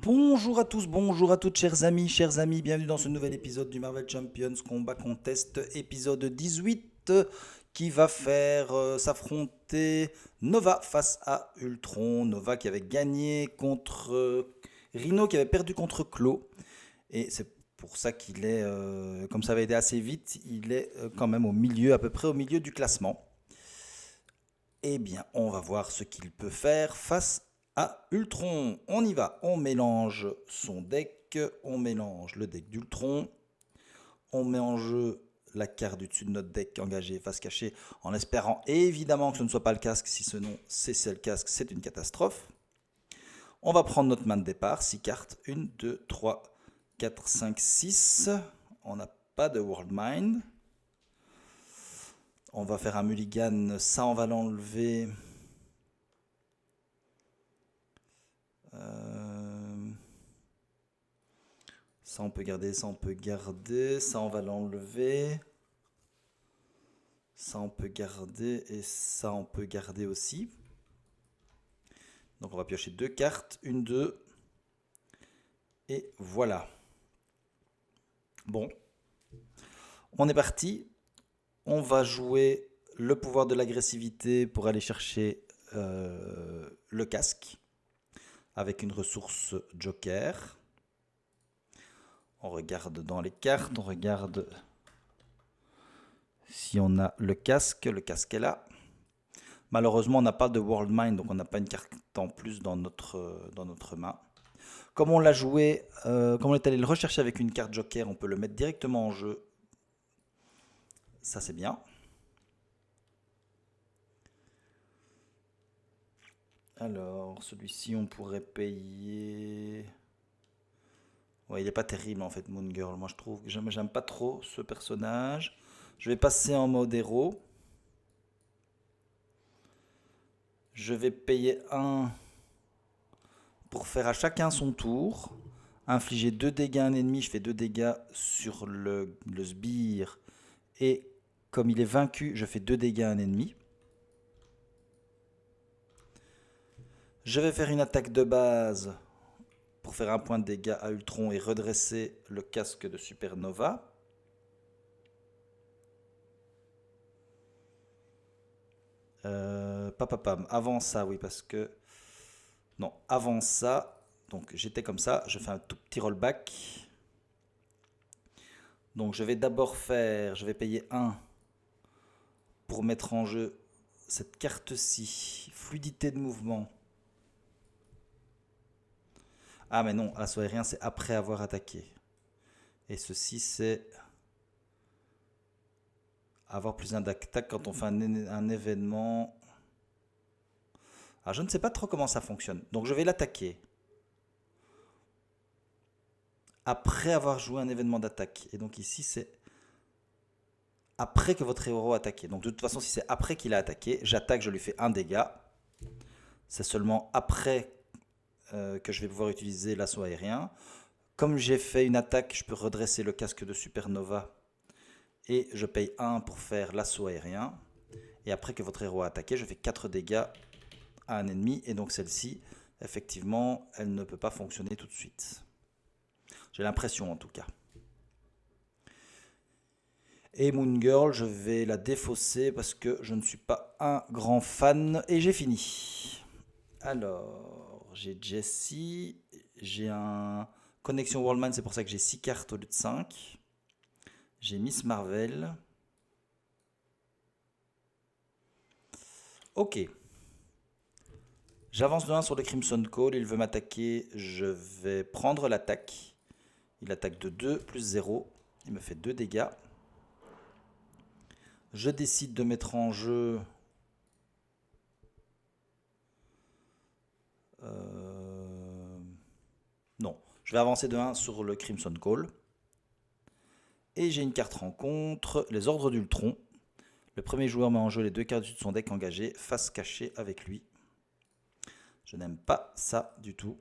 Bonjour à tous, bonjour à toutes, chers amis, bienvenue dans ce nouvel épisode du Marvel Champions Combat Contest, épisode 18, qui va faire s'affronter Nova face à Ultron. Nova qui avait gagné contre Rhino, qui avait perdu contre Claw, et c'est pour ça qu'il est, comme ça avait été assez vite, il est quand même au milieu, à peu près au milieu du classement. Eh bien, on va voir ce qu'il peut faire face à Ultron. On y va, on mélange son deck, on mélange le deck d'Ultron, on met en jeu la carte du dessus de notre deck engagé face cachée, en espérant évidemment que ce ne soit pas le casque, si ce non c'est le casque, c'est une catastrophe. On va prendre notre main de départ, 6 cartes, 1, 2, 3, 4, 5, 6. On n'a pas de World Mind. On va faire un mulligan, ça on va l'enlever. Ça on peut garder, ça on peut garder, ça on va l'enlever. Ça on peut garder et ça on peut garder aussi. Donc on va piocher deux cartes, une, deux. Et voilà. Bon, on est parti. On va jouer le pouvoir de l'agressivité pour aller chercher le casque avec une ressource Joker. On regarde dans les cartes, on regarde si on a le casque est là. Malheureusement, on n'a pas de World Mind, donc on n'a pas une carte en plus dans notre main. Comme on l'a joué, comme on est allé le rechercher avec une carte Joker, on peut le mettre directement en jeu. Ça, c'est bien. Alors, celui-ci, on pourrait payer... Ouais, il n'est pas terrible en fait, Moon Girl. Moi, je trouve que j'aime pas trop ce personnage. Je vais passer en mode héros. Je vais payer 1 pour faire à chacun son tour. Infliger 2 dégâts à un ennemi. Je fais 2 dégâts sur le sbire. Et comme il est vaincu, je fais 2 dégâts à un ennemi. Je vais faire une attaque de base pour faire un point de dégâts à Ultron et redresser le casque de Supernova. Papapam. Avant ça, oui, parce que... Non, avant ça, donc j'étais comme ça, je fais un tout petit rollback. Donc je vais d'abord faire, je vais payer 1 pour mettre en jeu cette carte-ci, fluidité de mouvement. Ah mais non, l'assaut aérien c'est après avoir attaqué. Et ceci c'est avoir plus un d'attaque quand on fait un événement. Alors je ne sais pas trop comment ça fonctionne. Donc je vais l'attaquer après avoir joué un événement d'attaque. Et donc ici c'est après que votre héros a attaqué. Donc de toute façon si c'est après qu'il a attaqué, j'attaque, je lui fais un dégât. C'est seulement après que je vais pouvoir utiliser l'assaut aérien. Comme j'ai fait une attaque, je peux redresser le casque de Supernova et je paye 1 pour faire l'assaut aérien. Et après que votre héros a attaqué, je fais 4 dégâts à un ennemi. Et donc celle-ci, effectivement, elle ne peut pas fonctionner tout de suite. J'ai l'impression en tout cas. Et Moon Girl, je vais la défausser parce que je ne suis pas un grand fan. Et j'ai fini. Alors, j'ai Jessie, j'ai un Connexion Worldman, c'est pour ça que j'ai 6 cartes au lieu de 5. J'ai Miss Marvel. Ok. J'avance de 1 sur le Crimson Call, il veut m'attaquer, je vais prendre l'attaque. Il attaque de 2 plus 0, il me fait 2 dégâts. Je décide de mettre en jeu... Non, je vais avancer de 1 sur le Crimson Call. Et j'ai une carte rencontre, les ordres d'Ultron. Le premier joueur met en jeu les 2 cartes de son deck engagées, face cachée avec lui. Je n'aime pas ça du tout.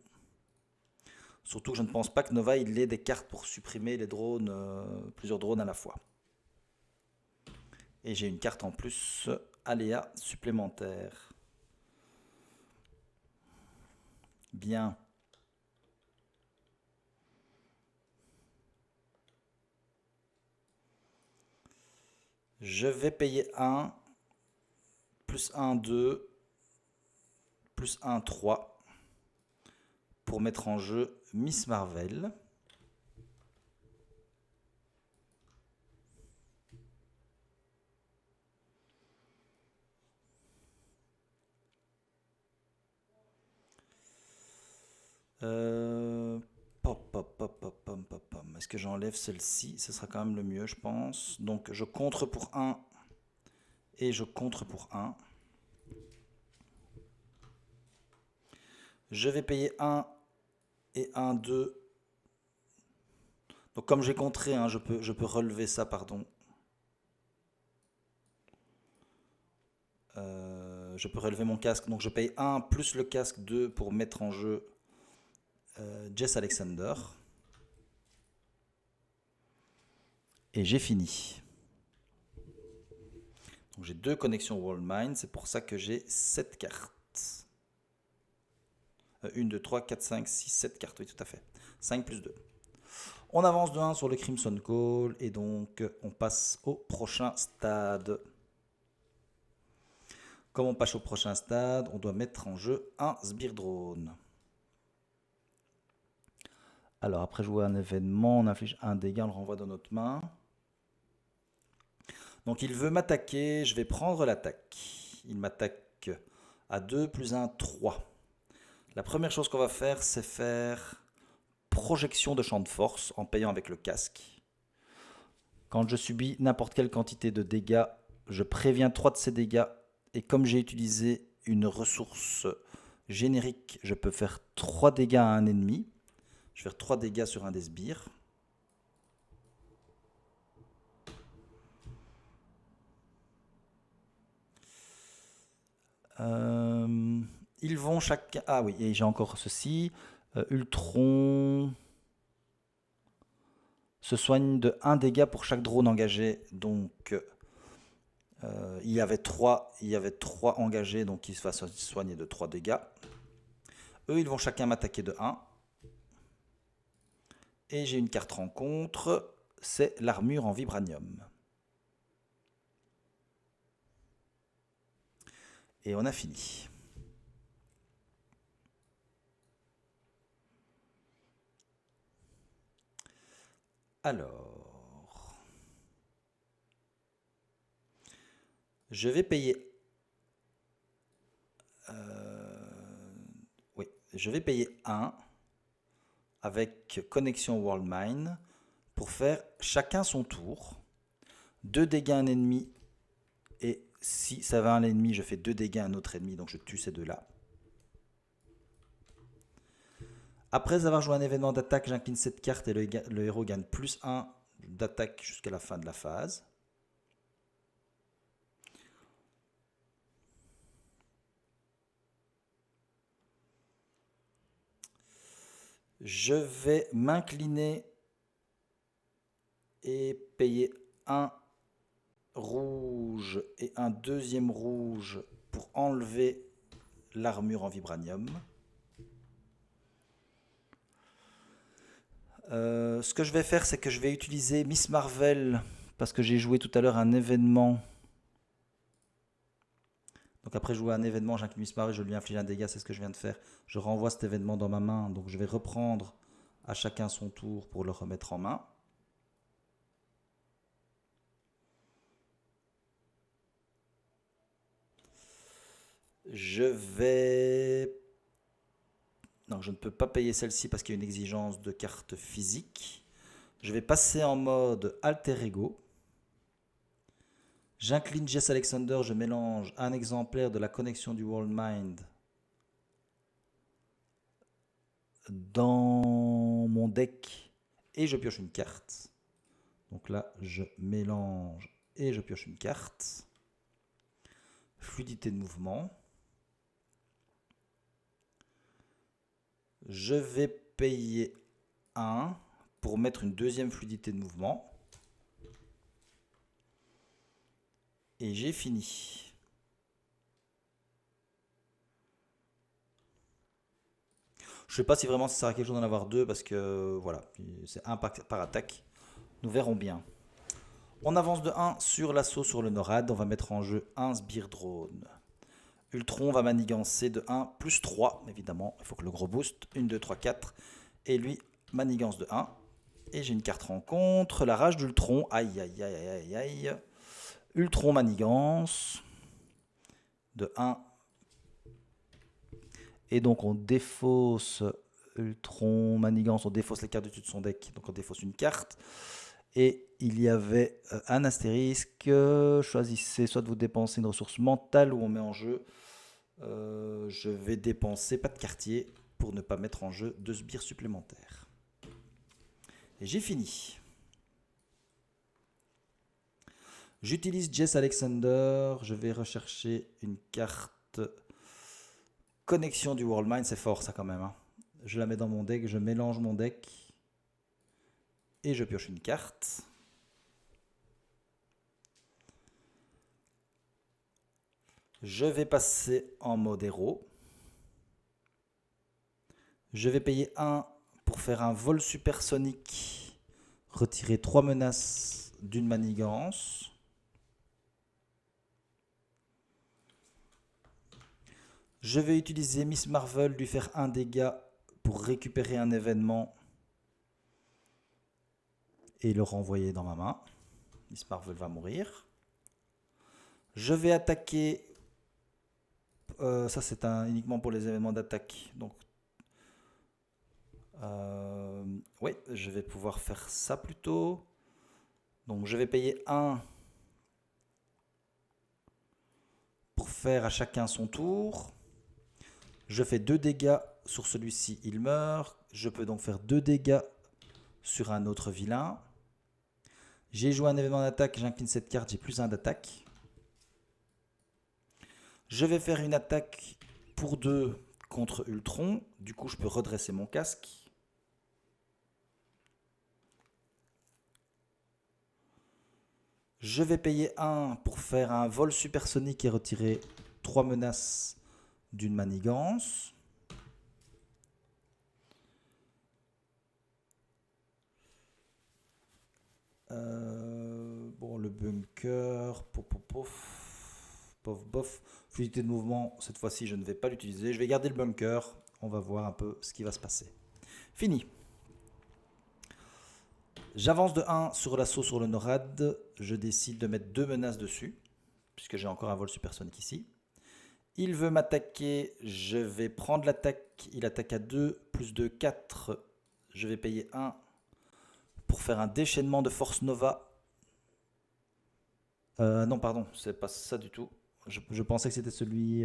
Surtout que je ne pense pas que Nova il ait des cartes pour supprimer les drones, plusieurs drones à la fois. Et j'ai une carte en plus, aléa supplémentaire. Bien. Je vais payer 1, plus 1, 2, plus 1, 3 pour mettre en jeu Miss Marvel. Est-ce que j'enlève celle-ci? Ce sera quand même le mieux, je pense. Donc je contre pour 1 et je contre pour 1. Je vais payer 1 et 1, 2. Donc comme j'ai contré, hein, je peux relever ça, pardon. Je peux relever mon casque. Donc je paye 1 plus le casque 2 pour mettre en jeu Jess Alexander. Et j'ai fini. Donc j'ai 2 connexions World Mind. C'est pour ça que j'ai 7 cartes. 1, 2, 3, 4, 5, 6, 7 cartes. Oui, tout à fait. 5 plus 2. On avance de 1 sur le Crimson Call. Et donc on passe au prochain stade. Comme on passe au prochain stade, on doit mettre en jeu un Sbire Drone. Alors après jouer un événement, on inflige un dégât, on le renvoie dans notre main. Donc il veut m'attaquer, je vais prendre l'attaque. Il m'attaque à 2 plus 1, 3. La première chose qu'on va faire, c'est faire projection de champ de force en payant avec le casque. Quand je subis n'importe quelle quantité de dégâts, je préviens 3 de ces dégâts. Et comme j'ai utilisé une ressource générique, je peux faire 3 dégâts à un ennemi. Je vais faire 3 dégâts sur un des sbires. Ils vont chacun... Ah oui, et j'ai encore ceci. Ultron se soigne de 1 dégât pour chaque drone engagé. Donc il y avait 3 engagés, donc il va se soigner de 3 dégâts. Eux, ils vont chacun m'attaquer de 1. Et j'ai une carte rencontre, c'est l'armure en vibranium. Et on a fini. Alors, je vais payer... oui, je vais payer 1 avec connexion World Mine pour faire chacun son tour. 2 dégâts à un ennemi, et si ça va à un ennemi, je fais 2 dégâts à un autre ennemi, donc je tue ces deux-là. Après avoir joué un événement d'attaque, j'incline cette carte et le héros gagne plus 1 d'attaque jusqu'à la fin de la phase. Je vais m'incliner et payer un rouge et un deuxième rouge pour enlever l'armure en vibranium. Ce que je vais faire, c'est que je vais utiliser Miss Marvel parce que j'ai joué tout à l'heure un événement. Donc après jouer un événement, j'incline Miss Marvel, je lui inflige un dégât, c'est ce que je viens de faire. Je renvoie cet événement dans ma main, donc je vais reprendre à chacun son tour pour le remettre en main. Je vais... Non, je ne peux pas payer celle-ci parce qu'il y a une exigence de carte physique. Je vais passer en mode alter ego. J'incline Jess Alexander, je mélange un exemplaire de la connexion du World Mind dans mon deck et je pioche une carte. Donc là, je mélange et je pioche une carte. Fluidité de mouvement. Je vais payer 1 pour mettre une deuxième fluidité de mouvement. Et j'ai fini. Je ne sais pas si vraiment ça sert à quelque chose d'en avoir 2 parce que voilà, c'est 1 par attaque. Nous verrons bien. On avance de 1 sur l'assaut sur le Norad. On va mettre en jeu un sbire drone. Ultron va manigancer de 1 plus 3, évidemment. Il faut que le gros boost. 1, 2, 3, 4. Et lui, manigance de 1. Et j'ai une carte rencontre. La rage d'Ultron. Aïe, aïe, aïe, aïe, aïe. Ultron manigance de 1. Et donc on défausse Ultron manigance, on défausse les cartes du dessus de son deck, donc on défausse une carte. Et il y avait un astérisque, choisissez soit de vous dépenser une ressource mentale ou on met en jeu. Je vais dépenser pas de quartier pour ne pas mettre en jeu 2 sbires supplémentaires. Et j'ai fini. J'utilise Jess Alexander, je vais rechercher une carte connexion du World Mind, c'est fort ça quand même. Hein. Je la mets dans mon deck, je mélange mon deck et je pioche une carte. Je vais passer en mode héros. Je vais payer 1 pour faire un vol supersonique, retirer 3 menaces d'une manigance. Je vais utiliser Miss Marvel, lui faire un dégât pour récupérer un événement et le renvoyer dans ma main. Miss Marvel va mourir. Je vais attaquer. Ça c'est uniquement pour les événements d'attaque. Donc, oui, je vais pouvoir faire ça plutôt. Donc je vais payer 1 pour faire à chacun son tour. Je fais 2 dégâts sur celui-ci, il meurt. Je peux donc faire 2 dégâts sur un autre vilain. J'ai joué un événement d'attaque, j'incline cette carte, j'ai plus 1 d'attaque. Je vais faire une attaque pour 2 contre Ultron. Du coup, je peux redresser mon casque. Je vais payer 1 pour faire un vol supersonique et retirer 3 menaces d'une manigance. Bon, le bunker, pof. Fluidité de mouvement, cette fois-ci, je ne vais pas l'utiliser. Je vais garder le bunker. On va voir un peu ce qui va se passer. Fini. J'avance de 1 sur l'assaut sur le Norad. Je décide de mettre 2 menaces dessus, puisque j'ai encore un vol supersonique ici. Il veut m'attaquer, je vais prendre l'attaque. Il attaque à 2, plus 2, 4. Je vais payer 1 pour faire un déchaînement de force Nova. Non, pardon, c'est pas ça du tout. Je pensais que c'était celui...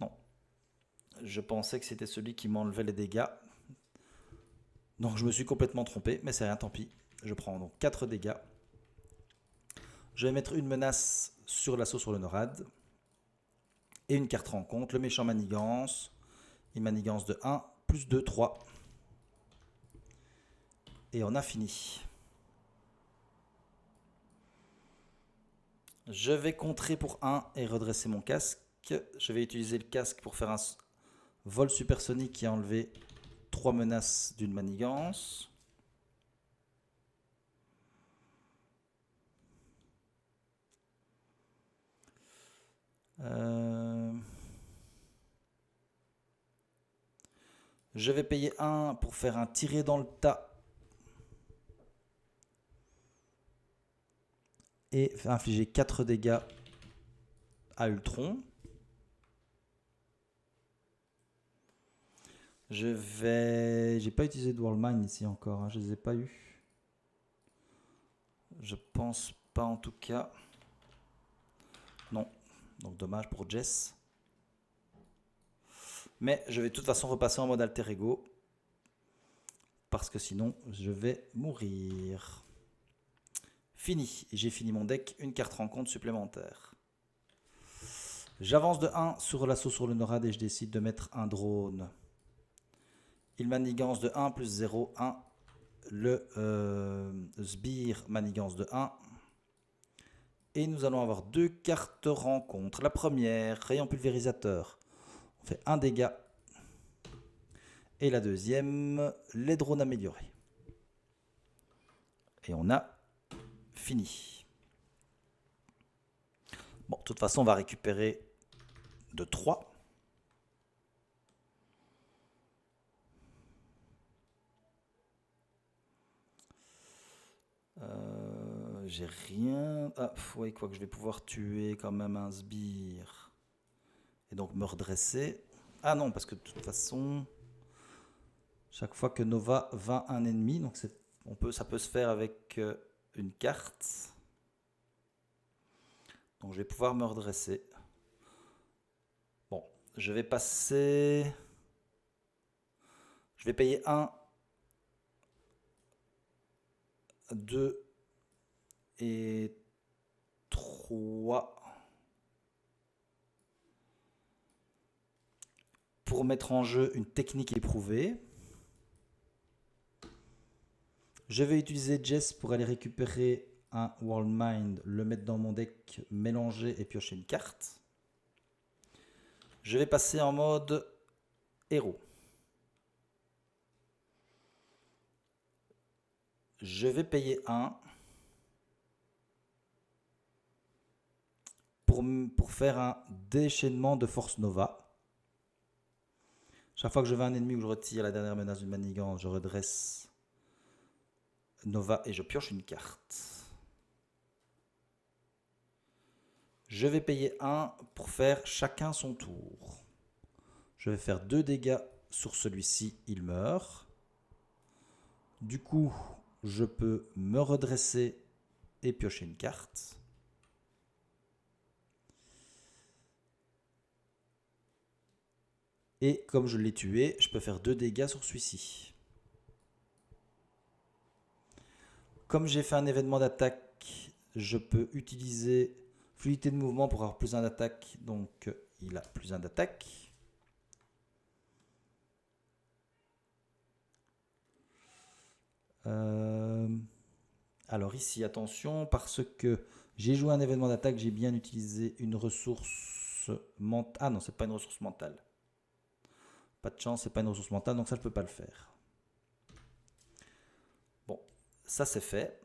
Non. Je pensais que c'était celui qui m'enlevait les dégâts. Donc je me suis complètement trompé, mais c'est rien, tant pis. Je prends donc 4 dégâts. Je vais mettre une menace sur l'assaut sur le Norad. Et une carte rencontre, le méchant manigance. Il manigance de 1, plus 2, 3. Et on a fini. Je vais contrer pour 1 et redresser mon casque. Je vais utiliser le casque pour faire un vol supersonique et enlever 3 menaces d'une manigance. Je vais payer 1 pour faire un tiré dans le tas et infliger 4 dégâts à Ultron. J'ai pas utilisé de World Mine ici encore, hein, je les ai pas eu. Je pense pas en tout cas. Non, donc dommage pour Jess. Mais je vais de toute façon repasser en mode alter ego. Parce que sinon, je vais mourir. Fini. J'ai fini mon deck. Une carte rencontre supplémentaire. J'avance de 1 sur l'assaut sur le Norad et je décide de mettre un drone. Il manigance de 1 plus 0, 1. Le sbire manigance de 1. Et nous allons avoir 2 cartes rencontre. La première, rayon pulvérisateur. On fait 1 dégât. Et la deuxième, les drones améliorés. Et on a fini. Bon, de toute façon, on va récupérer de 3. J'ai rien. Ah, ouais, quoi que je vais pouvoir tuer quand même un sbire. Et donc me redresser. Ah non, parce que de toute façon, chaque fois que Nova vainc un ennemi, donc ça peut se faire avec une carte. Donc je vais pouvoir me redresser. Bon, je vais passer. Je vais payer 1, 2 et 3 pour mettre en jeu une technique éprouvée. Je vais utiliser Jess pour aller récupérer un World Mind, le mettre dans mon deck, mélanger et piocher une carte. Je vais passer en mode héros. Je vais payer 1 pour faire un déchaînement de force Nova. Chaque fois que je veux un ennemi où je retire la dernière menace d'une manigance, je redresse Nova et je pioche une carte. Je vais payer 1 pour faire chacun son tour. Je vais faire 2 dégâts sur celui-ci, il meurt. Du coup, je peux me redresser et piocher une carte. Et comme je l'ai tué, je peux faire 2 dégâts sur celui-ci. Comme j'ai fait un événement d'attaque, je peux utiliser fluidité de mouvement pour avoir plus 1 d'attaque. Donc il a plus 1 d'attaque. Alors ici, attention, parce que j'ai joué un événement d'attaque, j'ai bien utilisé une ressource mentale. Ah non, c'est pas une ressource mentale. Pas de chance, c'est pas une ressource mentale, donc ça je peux pas le faire. Bon, ça c'est fait.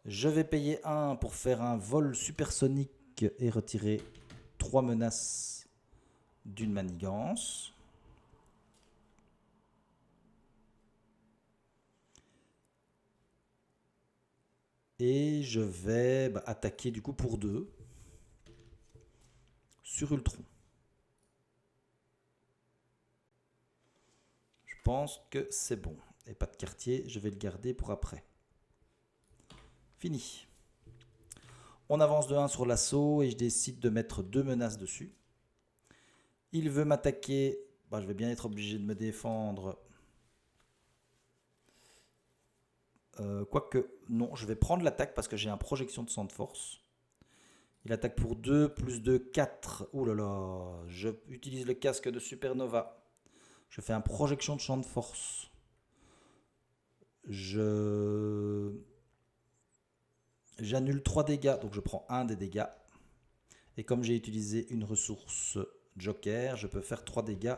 Je vais payer 1 pour faire un vol supersonique et retirer 3 menaces d'une manigance. Et je vais attaquer du coup pour 2 sur Ultron. Je pense que c'est bon. Et pas de quartier, je vais le garder pour après. Fini. On avance de 1 sur l'assaut et je décide de mettre 2 menaces dessus. Il veut m'attaquer. Je vais bien être obligé de me défendre. Quoique, non, je vais prendre l'attaque parce que j'ai un projection de sang de force. Il attaque pour 2, plus 2, 4. Ouh là là, je utilise le casque de Supernova. Je fais un projection de champ de force. J'annule 3 dégâts, donc je prends 1 des dégâts. Et comme j'ai utilisé une ressource Joker, je peux faire 3 dégâts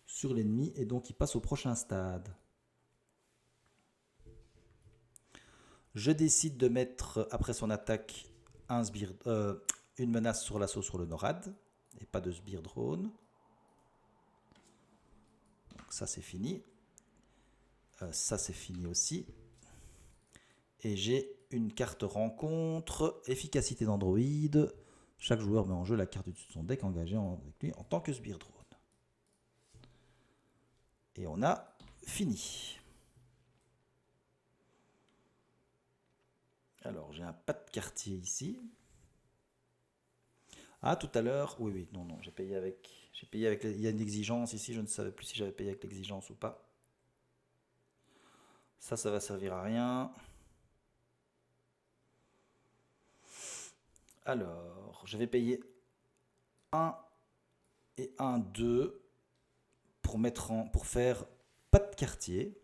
sur l'ennemi et donc il passe au prochain stade. Je décide de mettre, après son attaque, une menace sur l'assaut sur le NORAD et pas de sbire drone. Donc ça c'est fini. Ça c'est fini aussi. Et j'ai une carte rencontre, efficacité d'Android. Chaque joueur met en jeu la carte du dessus de son deck engagée avec lui en tant que sbire drone. Et on a fini. Alors j'ai un pas de quartier ici. Ah, tout à l'heure, oui, non, j'ai payé avec, il y a une exigence ici, je ne savais plus si j'avais payé avec l'exigence ou pas. Ça va servir à rien. Alors, je vais payer 1 et 1, 2 pour faire pas de quartier.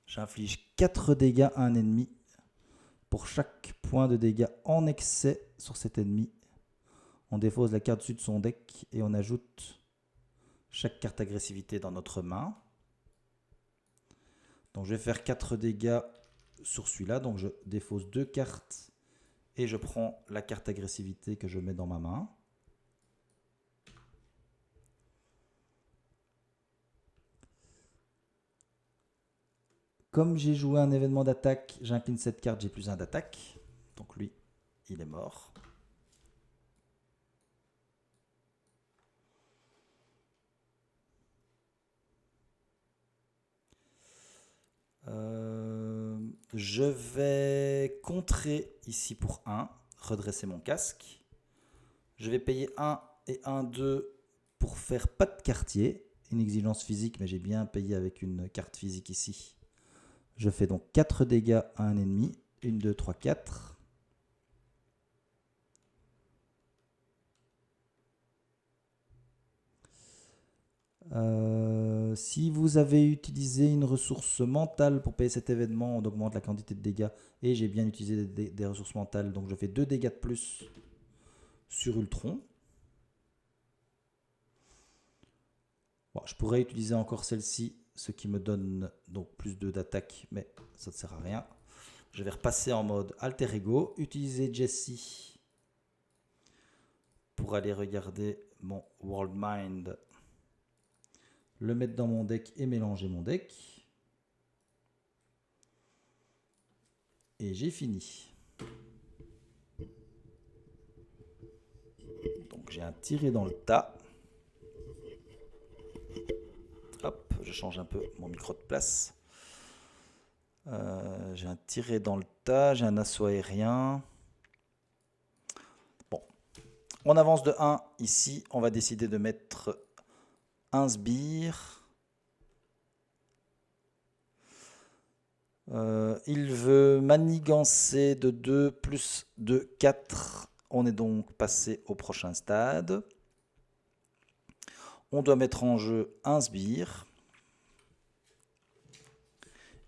J'inflige 4 dégâts à un ennemi. Pour chaque point de dégâts en excès sur cet ennemi, on défausse la carte dessus de son deck et on ajoute chaque carte agressivité dans notre main. Donc je vais faire 4 dégâts sur celui-là. Donc je défausse 2 cartes et je prends la carte agressivité que je mets dans ma main. Comme j'ai joué un événement d'attaque, j'incline cette carte, j'ai plus 1 d'attaque. Donc lui, il est mort. Je vais contrer ici pour 1, redresser mon casque. Je vais payer 1 et 1, 2 pour faire pas de quartier. Une exigence physique, mais j'ai bien payé avec une carte physique ici. Je fais donc 4 dégâts à un ennemi. 1, 2, 3, 4. Si vous avez utilisé une ressource mentale pour payer cet événement, on augmente la quantité de dégâts. Et j'ai bien utilisé des ressources mentales, donc je fais 2 dégâts de plus sur Ultron. Bon, je pourrais utiliser encore celle-ci, ce qui me donne donc plus 2 d'attaque, mais ça ne sert à rien. Je vais repasser en mode Alter Ego, utiliser Jesse pour aller regarder mon World Mind, le mettre dans mon deck et mélanger mon deck. Et j'ai fini. Donc j'ai un tiré dans le tas. Hop, je change un peu mon micro de place. J'ai un tiré dans le tas, j'ai un assaut aérien. Bon, on avance de 1. Ici, on va décider de mettre un sbire. Il veut manigancer de 2 plus de 4. On est donc passé au prochain stade. On doit mettre en jeu un sbire.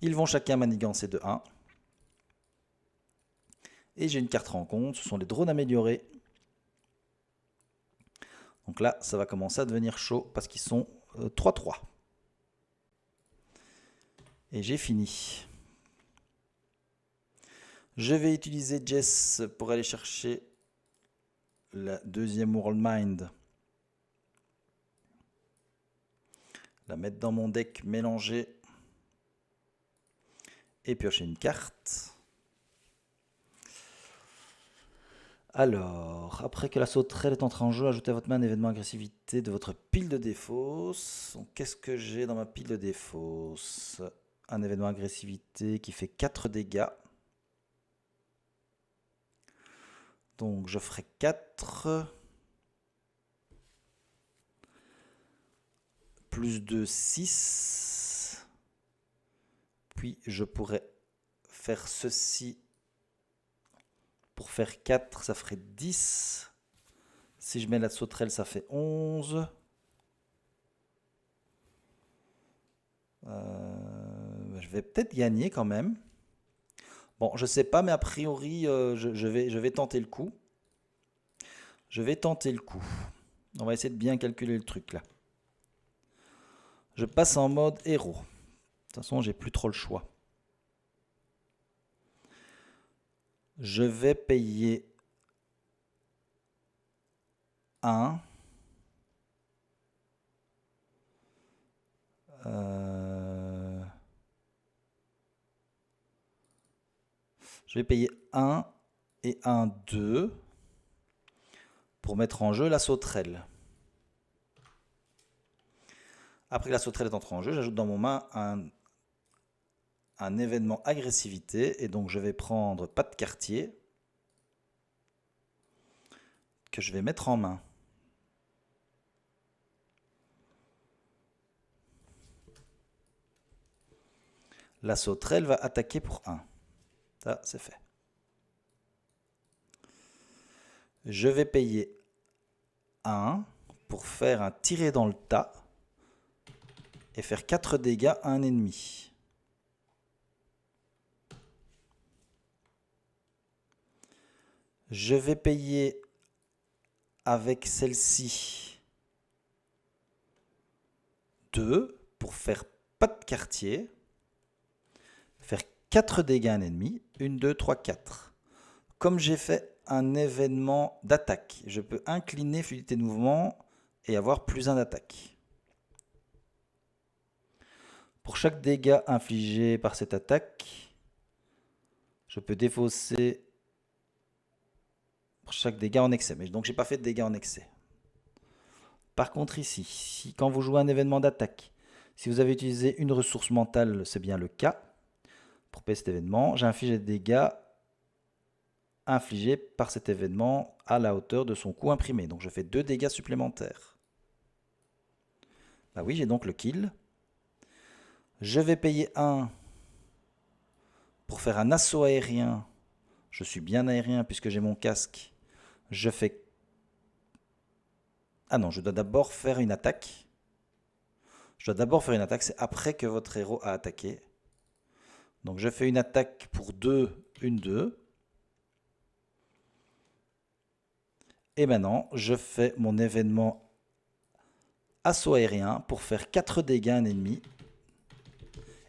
Ils vont chacun manigancer de 1. Et j'ai une carte rencontre, ce sont les drones améliorés. Donc là, ça va commencer à devenir chaud parce qu'ils sont 3-3. Et j'ai fini. Je vais utiliser Jess pour aller chercher la deuxième World Mind. La mettre dans mon deck, mélanger. Et piocher une carte. Alors, après que la sauterelle est entrée en jeu, ajoutez à votre main un événement agressivité de votre pile de défausse. Qu'est-ce que j'ai dans ma pile de défausse? Un événement agressivité qui fait 4 dégâts. Donc je ferai 4. Plus de 6. Puis je pourrais faire ceci. Pour faire 4, ça ferait 10. Si je mets la sauterelle, ça fait 11. Je vais peut-être gagner quand même. Bon, je sais pas, mais a priori, je vais tenter le coup. Je vais tenter le coup. On va essayer de bien calculer le truc là. Je passe en mode héros. De toute façon, j'ai plus trop le choix. Je vais payer 1. Je vais payer 1 et 1, 2 pour mettre en jeu la sauterelle. Après que la sauterelle est entrée en jeu, j'ajoute dans mon main un événement agressivité. Et donc je vais prendre pas de quartier que je vais mettre en main. La sauterelle va attaquer pour 1. Ça, c'est fait. Je vais payer 1 pour faire un tiré dans le tas et faire 4 dégâts à un ennemi. Je vais payer avec celle-ci 2 pour faire pas de quartier. Faire 4 dégâts à un ennemi. 1, 2, 3, 4. Comme j'ai fait un événement d'attaque, je peux incliner fluidité de mouvement et avoir plus 1 d'attaque. Pour chaque dégât infligé par cette attaque, je peux défausser pour chaque dégât en excès. Mais donc j'ai pas fait de dégâts en excès. Par contre ici, si quand vous jouez un événement d'attaque, si vous avez utilisé une ressource mentale, c'est bien le cas. Pour payer cet événement, j'inflige des dégâts infligés par cet événement à la hauteur de son coût imprimé. Donc je fais 2 dégâts supplémentaires. Bah oui, j'ai donc le kill. Je vais payer 1 pour faire un assaut aérien. Je suis bien aérien puisque j'ai mon casque. Je fais... Ah non, je dois d'abord faire une attaque. Je dois d'abord faire une attaque, c'est après que votre héros a attaqué. Donc je fais une attaque pour 2, 1, 2. Et maintenant, je fais mon événement assaut aérien pour faire 4 dégâts à un ennemi.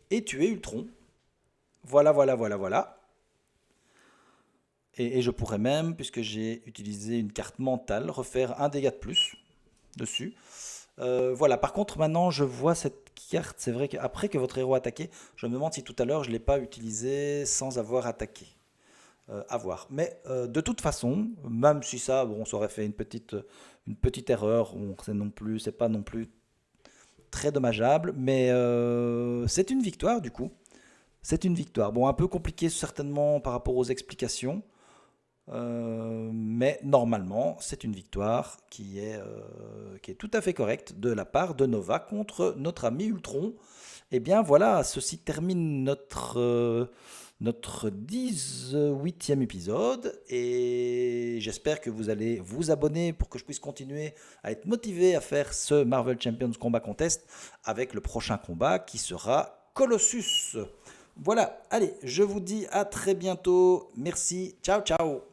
Et tuer Ultron. Voilà, voilà, voilà, voilà. Et je pourrais même, puisque j'ai utilisé une carte mentale, refaire un dégât de plus dessus. Voilà, par contre, maintenant, je vois cette carte. C'est vrai qu'après que votre héros a attaqué, je me demande si tout à l'heure, je ne l'ai pas utilisé sans avoir attaqué. À voir. Mais de toute façon, même si ça, bon, ça aurait fait une petite erreur, c'est pas non plus très dommageable, mais c'est une victoire du coup. C'est une victoire. Bon, un peu compliqué certainement par rapport aux explications, mais normalement, c'est une victoire qui est tout à fait correcte de la part de Nova contre notre ami Ultron. Et bien voilà, ceci termine notre 18e épisode et j'espère que vous allez vous abonner pour que je puisse continuer à être motivé à faire ce Marvel Champions Combat Contest avec le prochain combat qui sera Colossus. Voilà, allez, je vous dis à très bientôt. Merci, ciao ciao.